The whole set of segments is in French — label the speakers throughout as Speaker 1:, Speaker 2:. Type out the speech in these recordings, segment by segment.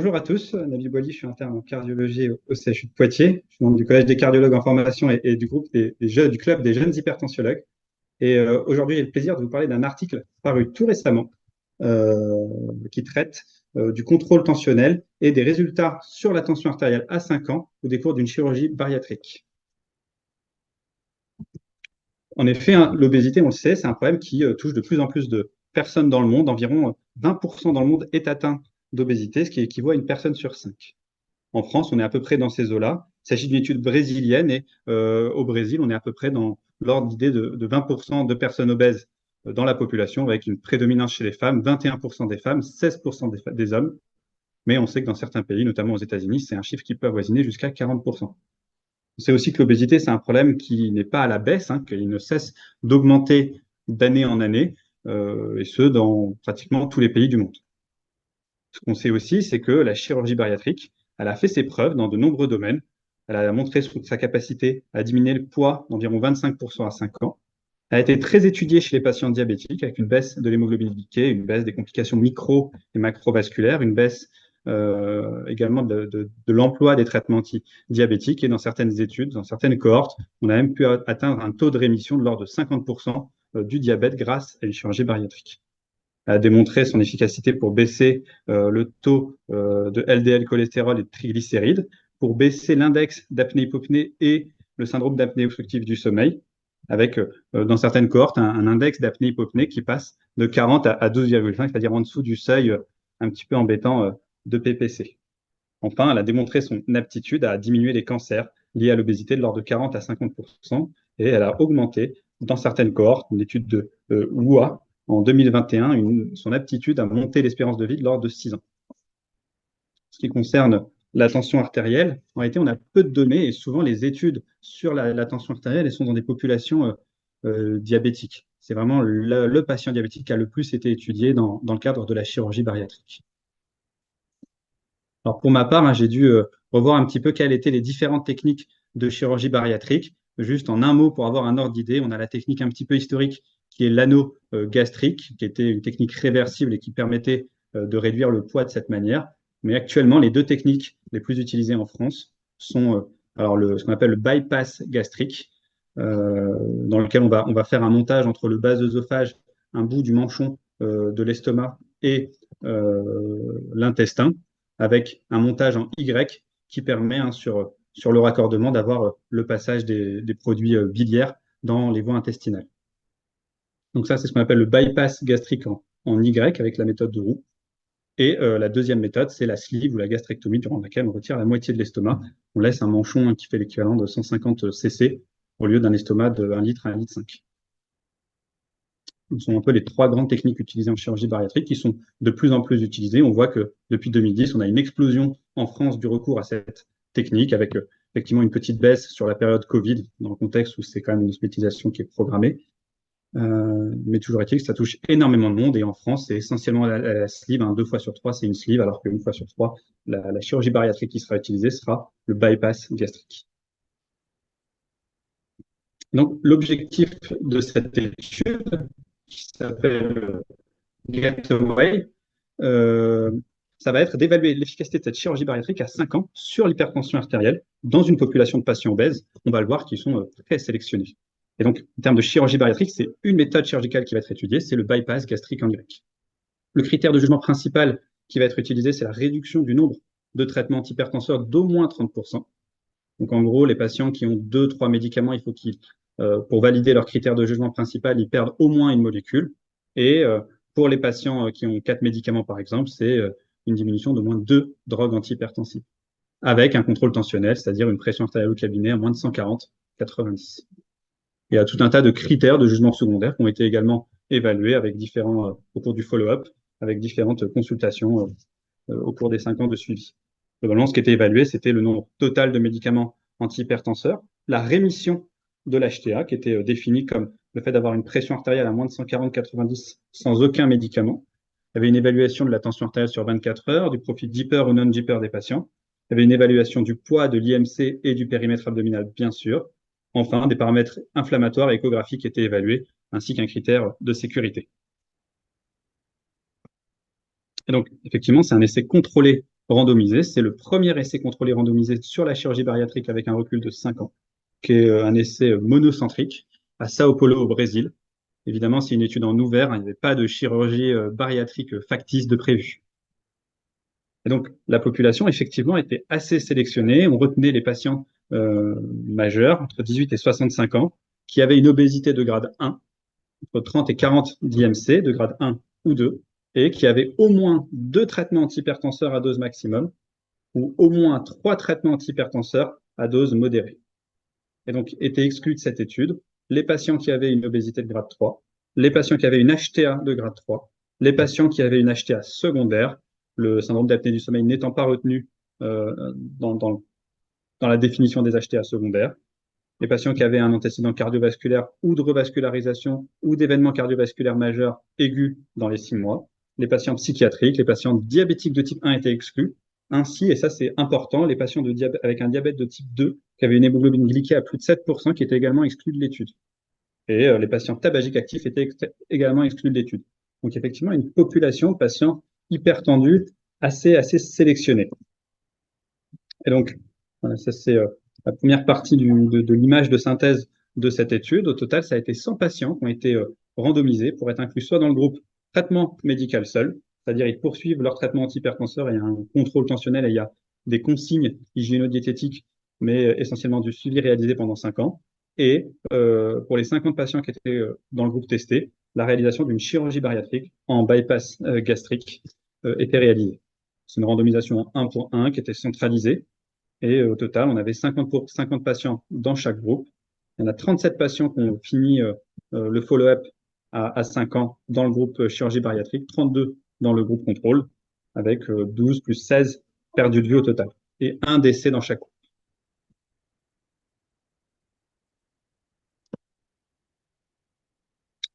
Speaker 1: Bonjour à tous, Nabil Boili, je suis interne en cardiologie au CHU de Poitiers. Je suis membre du Collège des cardiologues en formation et du groupe du club des jeunes hypertensiologues. Aujourd'hui, j'ai le plaisir de vous parler d'un article paru tout récemment euh, qui traite du contrôle tensionnel et des résultats sur la tension artérielle à 5 ans au décours d'une chirurgie bariatrique. En effet, hein, l'obésité, on le sait, c'est un problème qui touche de plus en plus de personnes dans le monde. Environ 20% dans le monde est atteint d'obésité, ce qui équivaut à une personne sur 5. En France, on est à peu près dans ces eaux-là. Il s'agit d'une étude brésilienne et au Brésil, on est à peu près dans l'ordre d'idée de 20% de personnes obèses dans la population, avec une prédominance chez les femmes, 21% des femmes, 16% des hommes. Mais on sait que dans certains pays, notamment aux États-Unis, c'est un chiffre qui peut avoisiner jusqu'à 40%. On sait aussi que l'obésité, c'est un problème qui n'est pas à la baisse, hein, qu'il ne cesse d'augmenter d'année en année, et ce, dans pratiquement tous les pays du monde. Ce qu'on sait aussi, c'est que la chirurgie bariatrique, elle a fait ses preuves dans de nombreux domaines. Elle a montré sa capacité à diminuer le poids d'environ 25% à 5 ans. Elle a été très étudiée chez les patients diabétiques avec une baisse de l'hémoglobine glycée, une baisse des complications micro et macrovasculaires, une baisse également de l'emploi des traitements antidiabétiques. Et dans certaines études, dans certaines cohortes, on a même pu atteindre un taux de rémission de l'ordre de 50% du diabète grâce à une chirurgie bariatrique. A démontré son efficacité pour baisser le taux de LDL cholestérol et de triglycérides, pour baisser l'index d'apnée-hypopnée et le syndrome d'apnée obstructive du sommeil, avec dans certaines cohortes un index d'apnée-hypopnée qui passe de 40 à 12,5, c'est-à-dire en dessous du seuil un petit peu embêtant de PPC. Enfin, elle a démontré son aptitude à diminuer les cancers liés à l'obésité de l'ordre de 40 à 50%, et elle a augmenté dans certaines cohortes, une étude de WUA, en 2021, son aptitude à monter l'espérance de vie de l'ordre de 6 ans. Ce qui concerne la tension artérielle, en réalité, on a peu de données et souvent les études sur la tension artérielle elles sont dans des populations diabétiques. C'est vraiment le patient diabétique qui a le plus été étudié dans le cadre de la chirurgie bariatrique. Alors pour ma part, hein, j'ai dû revoir un petit peu quelles étaient les différentes techniques de chirurgie bariatrique. Juste en un mot, pour avoir un ordre d'idée, on a la technique un petit peu historique qui est l'anneau gastrique, qui était une technique réversible et qui permettait de réduire le poids de cette manière. Mais actuellement, les deux techniques les plus utilisées en France sont ce qu'on appelle le bypass gastrique, dans lequel on va faire un montage entre le bas œsophage, un bout du manchon de l'estomac et l'intestin, avec un montage en Y qui permet sur le raccordement d'avoir le passage des produits biliaires dans les voies intestinales. Donc ça, c'est ce qu'on appelle le bypass gastrique en Y avec la méthode de Roux. Et la deuxième méthode, c'est la sleeve ou la gastrectomie, durant laquelle on retire la moitié de l'estomac. On laisse un manchon qui fait l'équivalent de 150 cc au lieu d'un estomac de 1 litre à 1,5 litre. Ce sont un peu les trois grandes techniques utilisées en chirurgie bariatrique qui sont de plus en plus utilisées. On voit que depuis 2010, on a une explosion en France du recours à cette technique avec effectivement une petite baisse sur la période Covid, dans le contexte où c'est quand même une hospitalisation qui est programmée. Mais toujours est-il que ça touche énormément de monde et en France, c'est essentiellement la sleeve, 2 fois sur 3, c'est une sleeve, alors qu'une fois sur 3, la chirurgie bariatrique qui sera utilisée sera le bypass gastrique. Donc, l'objectif de cette étude, qui s'appelle Gateway, ça va être d'évaluer l'efficacité de cette chirurgie bariatrique à 5 ans sur l'hypertension artérielle dans une population de patients obèses. On va le voir qu'ils sont très sélectionnés. Et donc, en termes de chirurgie bariatrique, c'est une méthode chirurgicale qui va être étudiée, c'est le bypass gastrique en Y. Le critère de jugement principal qui va être utilisé, c'est la réduction du nombre de traitements antihypertenseurs d'au moins 30%. Donc, en gros, les patients qui ont 2-3 médicaments, il faut qu'ils, pour valider leur critère de jugement principal, ils perdent au moins une molécule. Et pour les patients qui ont 4 médicaments, par exemple, c'est une diminution d'au moins 2 drogues antihypertensives, avec un contrôle tensionnel, c'est-à-dire une pression artérielle au cabinet à moins de 140/90. Il y a tout un tas de critères de jugement secondaire qui ont été également évalués avec au cours du follow-up, avec différentes consultations au cours des 5 ans de suivi. Globalement, ce qui était évalué, c'était le nombre total de médicaments antihypertenseurs, la rémission de l'HTA, qui était définie comme le fait d'avoir une pression artérielle à moins de 140/90 sans aucun médicament. Il y avait une évaluation de la tension artérielle sur 24 heures, du profil deeper ou non-deeper des patients. Il y avait une évaluation du poids, de l'IMC et du périmètre abdominal, bien sûr. Enfin, des paramètres inflammatoires et échographiques étaient évalués, ainsi qu'un critère de sécurité. Et donc, effectivement, c'est un essai contrôlé randomisé. C'est le premier essai contrôlé randomisé sur la chirurgie bariatrique avec un recul de 5 ans, qui est un essai monocentrique à Sao Paulo au Brésil. Évidemment, c'est une étude en ouvert, hein, il n'y avait pas de chirurgie bariatrique factice de prévu. Et donc, la population, effectivement, était assez sélectionnée. On retenait les patients majeurs, entre 18 et 65 ans, qui avaient une obésité de grade 1, entre 30 et 40 d'IMC, de grade 1 ou 2, et qui avaient au moins 2 traitements antihypertenseurs à dose maximum, ou au moins 3 traitements antihypertenseurs à dose modérée. Et donc, étaient exclus de cette étude les patients qui avaient une obésité de grade 3, les patients qui avaient une HTA de grade 3, les patients qui avaient une HTA secondaire, le syndrome d'apnée du sommeil n'étant pas retenu dans la définition des HTA secondaires, les patients qui avaient un antécédent cardiovasculaire ou de revascularisation ou d'événements cardiovasculaires majeurs aigus dans les 6 mois, les patients psychiatriques, les patients diabétiques de type 1 étaient exclus, ainsi, et ça c'est important, les patients avec un diabète de type 2 qui avaient une hémoglobine glyquée à plus de 7% qui étaient également exclus de l'étude. Et les patients tabagiques actifs étaient également exclus de l'étude. Donc effectivement, une population de patients hypertendus assez sélectionnée. Et donc, voilà, ça c'est la première partie de l'image de synthèse de cette étude. Au total, ça a été 100 patients qui ont été randomisés pour être inclus soit dans le groupe traitement médical seul, c'est-à-dire ils poursuivent leur traitement antihypertenseur et il y a un contrôle tensionnel et il y a des consignes hygiéno-diététiques, mais essentiellement du suivi réalisé pendant 5 ans. Et pour les 50 patients qui étaient dans le groupe testé, la réalisation d'une chirurgie bariatrique en bypass gastrique était réalisée. C'est une randomisation 1 pour 1 qui était centralisée. Et au total, on avait 50 patients dans chaque groupe. Il y en a 37 patients qui ont fini le follow-up à 5 ans dans le groupe chirurgie bariatrique, 32 dans le groupe contrôle, avec 12 plus 16 perdus de vue au total, et un décès dans chaque groupe.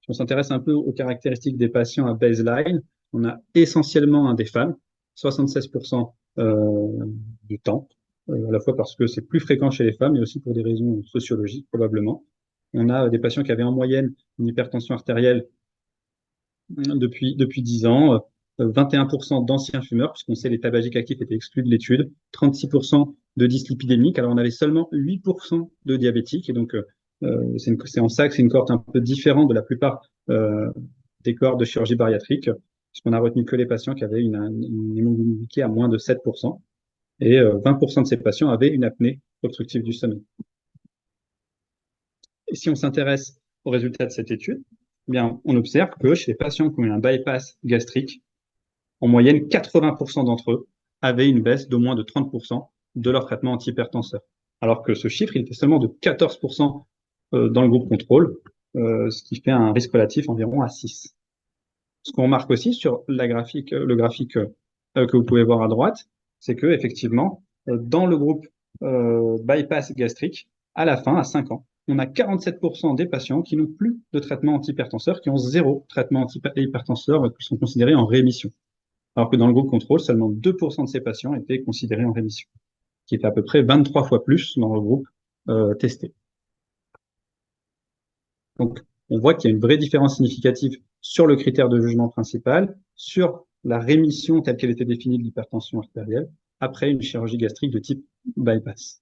Speaker 1: Si on s'intéresse un peu aux caractéristiques des patients à baseline, on a essentiellement des femmes, 76% du temps, à la fois parce que c'est plus fréquent chez les femmes, mais aussi pour des raisons sociologiques probablement. On a des patients qui avaient en moyenne une hypertension artérielle depuis 10 ans, 21% d'anciens fumeurs, puisqu'on sait les tabagiques actifs étaient exclus de l'étude, 36% de dyslipidémiques, alors on avait seulement 8% de diabétiques, et donc c'est en ça que c'est une cohorte un peu différente de la plupart des cohortes de chirurgie bariatrique, puisqu'on a retenu que les patients qui avaient une hémoglobine glyquée à moins de 7%, et 20% de ces patients avaient une apnée obstructive du sommeil. Et si on s'intéresse aux résultats de cette étude, eh bien, on observe que chez les patients qui ont eu un bypass gastrique, en moyenne, 80% d'entre eux avaient une baisse d'au moins de 30% de leur traitement antihypertenseur. Alors que ce chiffre, il était seulement de 14% dans le groupe contrôle, ce qui fait un risque relatif environ à 6. Ce qu'on remarque aussi sur le graphique que vous pouvez voir à droite, c'est que effectivement, dans le groupe bypass gastrique, à la fin, à 5 ans, on a 47% des patients qui n'ont plus de traitement antihypertenseur, qui ont 0 traitement antihypertenseur, qui sont considérés en rémission. Alors que dans le groupe contrôle, seulement 2% de ces patients étaient considérés en rémission, qui était à peu près 23 fois plus dans le groupe testé. Donc, on voit qu'il y a une vraie différence significative sur le critère de jugement principal, sur la rémission telle qu'elle était définie de l'hypertension artérielle, après une chirurgie gastrique de type bypass.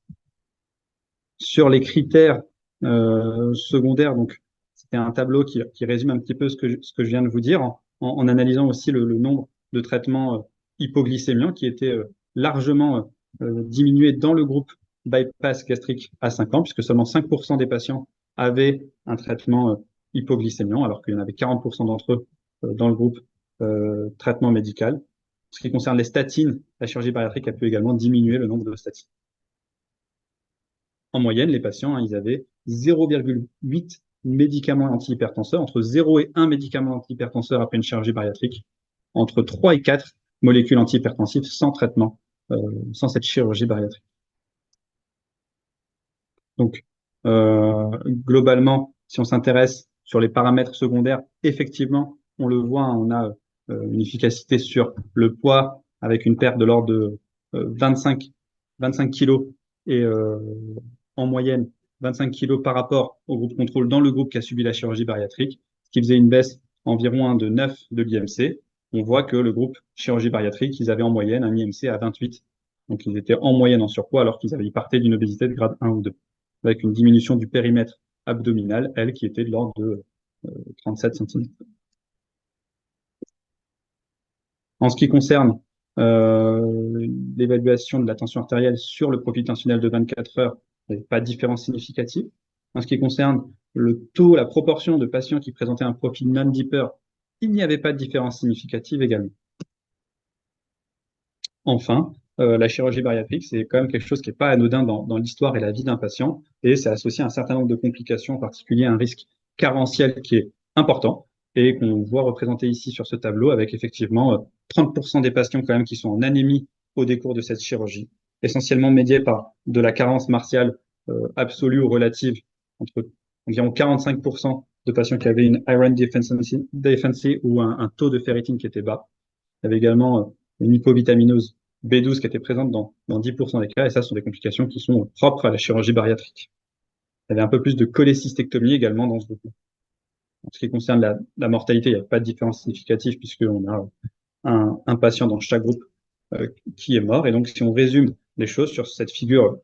Speaker 1: Sur les critères secondaires, donc c'était un tableau qui résume un petit peu ce que je viens de vous dire, en analysant aussi le nombre de traitements hypoglycémiants qui étaient largement diminués dans le groupe bypass gastrique à 5 ans, puisque seulement 5% des patients avaient un traitement hypoglycémiant, alors qu'il y en avait 40% d'entre eux dans le groupe traitement médical. Ce qui concerne les statines, la chirurgie bariatrique a pu également diminuer le nombre de statines. En moyenne, les patients, ils avaient 0,8 médicaments antihypertenseurs, entre 0 et 1 médicament antihypertenseur après une chirurgie bariatrique, entre 3 et 4 molécules antihypertensives sans traitement, sans cette chirurgie bariatrique. Donc, globalement, si on s'intéresse sur les paramètres secondaires, effectivement, on le voit, on a une efficacité sur le poids avec une perte de l'ordre de 25 kilos et en moyenne 25 kilos par rapport au groupe contrôle dans le groupe qui a subi la chirurgie bariatrique, ce qui faisait une baisse environ de 9 de l'IMC. on voit que le groupe chirurgie bariatrique, ils avaient en moyenne un IMC à 28. Donc, ils étaient en moyenne en surpoids alors ils partaient d'une obésité de grade 1 ou 2, avec une diminution du périmètre abdominal, elle, qui était de l'ordre de 37 cm. En ce qui concerne l'évaluation de la tension artérielle sur le profil tensionnel de 24 heures, il n'y avait pas de différence significative. En ce qui concerne le taux, la proportion de patients qui présentaient un profil non-deeper, il n'y avait pas de différence significative également. Enfin, la chirurgie bariatrique, c'est quand même quelque chose qui n'est pas anodin dans l'histoire et la vie d'un patient, et c'est associé à un certain nombre de complications, en particulier un risque carentiel qui est important, et qu'on voit représenté ici sur ce tableau, avec effectivement 30% des patients quand même qui sont en anémie au décours de cette chirurgie, essentiellement médiée par de la carence martiale absolue ou relative, entre environ 45% de patients qui avaient une iron deficiency ou un taux de ferritine qui était bas. Il y avait également une hypovitaminose B12 qui était présente dans 10% des cas, et ça, ce sont des complications qui sont propres à la chirurgie bariatrique. Il y avait un peu plus de cholécystectomie également dans ce groupe. En ce qui concerne la mortalité, il n'y a pas de différence significative puisqu'on a un patient dans chaque groupe qui est mort. Et donc, si on résume les choses sur cette figure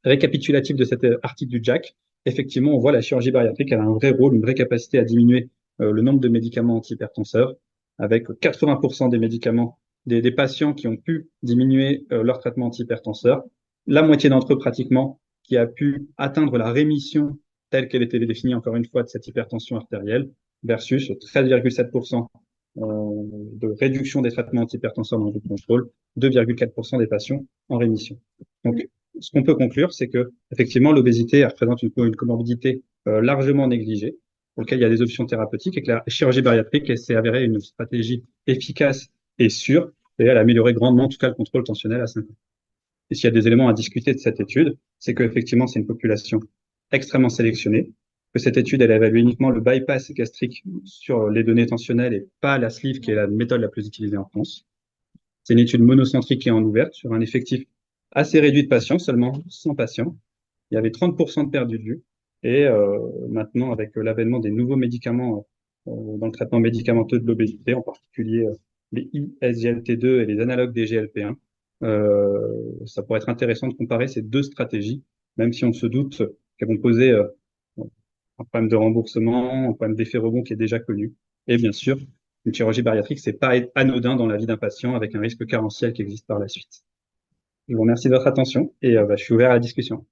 Speaker 1: récapitulative de cet article du JACC, effectivement, on voit la chirurgie bariatrique, elle a un vrai rôle, une vraie capacité à diminuer le nombre de médicaments antihypertenseurs, avec 80% des médicaments, des patients qui ont pu diminuer leur traitement antihypertenseur, la moitié d'entre eux pratiquement qui a pu atteindre la rémission telle qu'elle était définie encore une fois de cette hypertension artérielle, versus 13,7% de réduction des traitements antihypertenseurs dans le groupe contrôle, 2,4% des patients en rémission. Donc, ce qu'on peut conclure, c'est que effectivement l'obésité représente une comorbidité largement négligée, pour laquelle il y a des options thérapeutiques, et que la chirurgie bariatrique s'est avérée une stratégie efficace et sûre, et elle a amélioré grandement en tout cas le contrôle tensionnel à 5 ans. Et s'il y a des éléments à discuter de cette étude, c'est qu'effectivement c'est une population extrêmement sélectionnée, que cette étude elle a évalué uniquement le bypass gastrique sur les données tensionnelles et pas la sleeve qui est la méthode la plus utilisée en France. C'est une étude monocentrique et en ouverte sur un effectif assez réduit de patients, seulement 100 patients. Il y avait 30% de perdu de vue. Et maintenant, avec l'avènement des nouveaux médicaments dans le traitement médicamenteux de l'obésité, en particulier les ISGLT2 et les analogues des GLP-1, ça pourrait être intéressant de comparer ces deux stratégies, même si on se doute qu'elles vont poser un problème de remboursement, un problème d'effet rebond qui est déjà connu. Et bien sûr, une chirurgie bariatrique, c'est pas anodin dans la vie d'un patient avec un risque carentiel qui existe par la suite. Je vous remercie de votre attention et je suis ouvert à la discussion.